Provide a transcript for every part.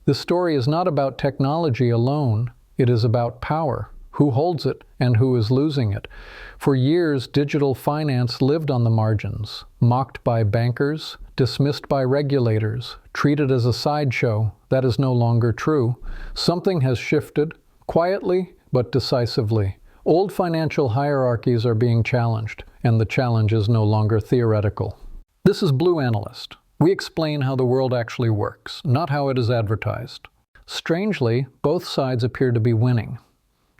This story is not about technology alone, it is about power, who holds it and who is losing it. For years, digital finance lived on the margins, mocked by bankers, dismissed by regulators, treated as a sideshow. That is no longer true. Something has shifted, quietly but decisively. Old financial hierarchies are being challenged, and the challenge is no longer theoretical. This is Blue Analyst. We explain how the world actually works, not how it is advertised. Strangely, both sides appear to be winning.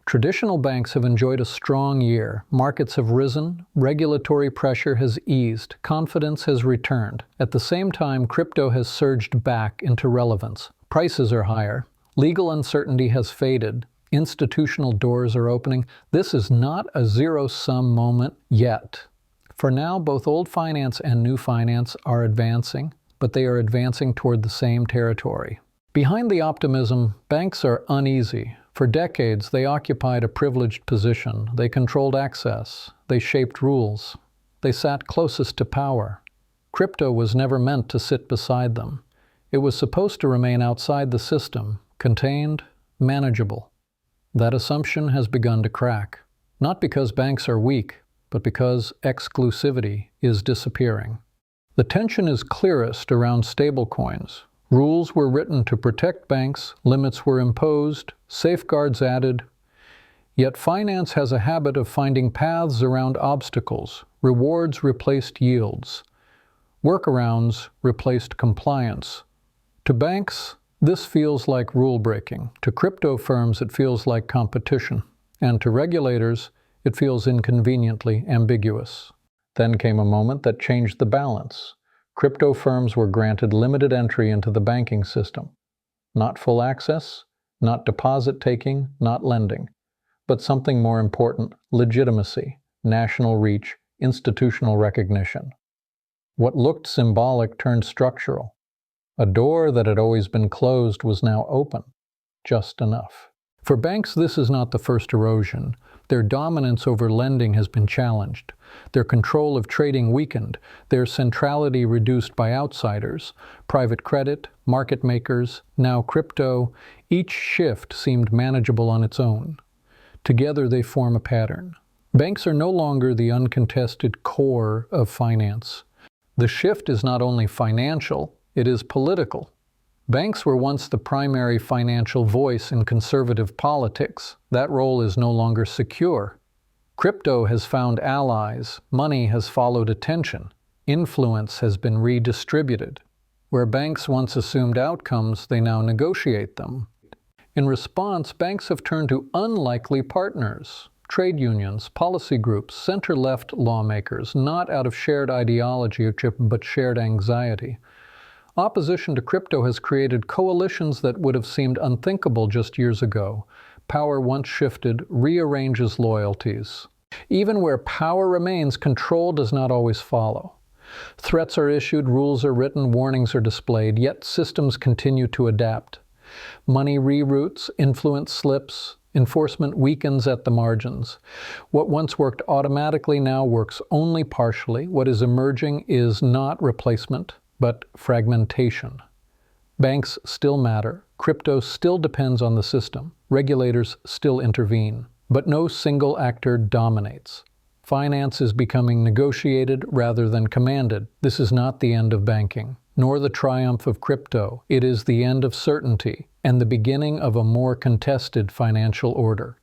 Traditional banks have enjoyed a strong year. Markets have risen, regulatory pressure has eased, confidence has returned. At the same time, crypto has surged back into relevance. Prices are higher, legal uncertainty has faded, institutional doors are opening. This is not a zero-sum moment yet. For now, both old finance and new finance are advancing, but they are advancing toward the same territory. Behind the optimism, banks are uneasy. For decades, they occupied a privileged position. They controlled access. They shaped rules. They sat closest to power. Crypto was never meant to sit beside them. It was supposed to remain outside the system, contained, manageable. That assumption has begun to crack, not because banks are weak, but because exclusivity is disappearing. The tension is clearest around stablecoins. Rules were written to protect banks, limits were imposed, safeguards added. Yet finance has a habit of finding paths around obstacles. Rewards replaced yields. Workarounds replaced compliance. To banks, this feels like rule breaking. To crypto firms, it feels like competition. And to regulators, it feels inconveniently ambiguous. Then came a moment that changed the balance. Crypto firms were granted limited entry into the banking system. Not full access, not deposit taking, not lending, but something more important: legitimacy, national reach, institutional recognition. What looked symbolic turned structural. A door that had always been closed was now open, just enough. For banks, this is not the first erosion. Their dominance over lending has been challenged, their control of trading weakened, their centrality reduced by outsiders, private credit, market makers, now crypto. Each shift seemed manageable on its own. Together they form a pattern. Banks are no longer the uncontested core of finance. The shift is not only financial, it is political. Banks were once the primary financial voice in conservative politics. That role is no longer secure. Crypto has found allies, money has followed attention, influence has been redistributed. Where banks once assumed outcomes, they now negotiate them. In response, banks have turned to unlikely partners, trade unions, policy groups, center-left lawmakers, not out of shared ideology but shared anxiety. Opposition to crypto has created coalitions that would have seemed unthinkable just years ago. Power once shifted rearranges loyalties. Even where power remains, control does not always follow. Threats are issued, rules are written, warnings are displayed, yet systems continue to adapt. Money reroutes, influence slips, enforcement weakens at the margins. What once worked automatically now works only partially. What is emerging is not replacement, but fragmentation. Banks still matter, crypto still depends on the system, regulators still intervene, but no single actor dominates. Finance is becoming negotiated rather than commanded. This is not the end of banking, nor the triumph of crypto. It is the end of certainty and the beginning of a more contested financial order.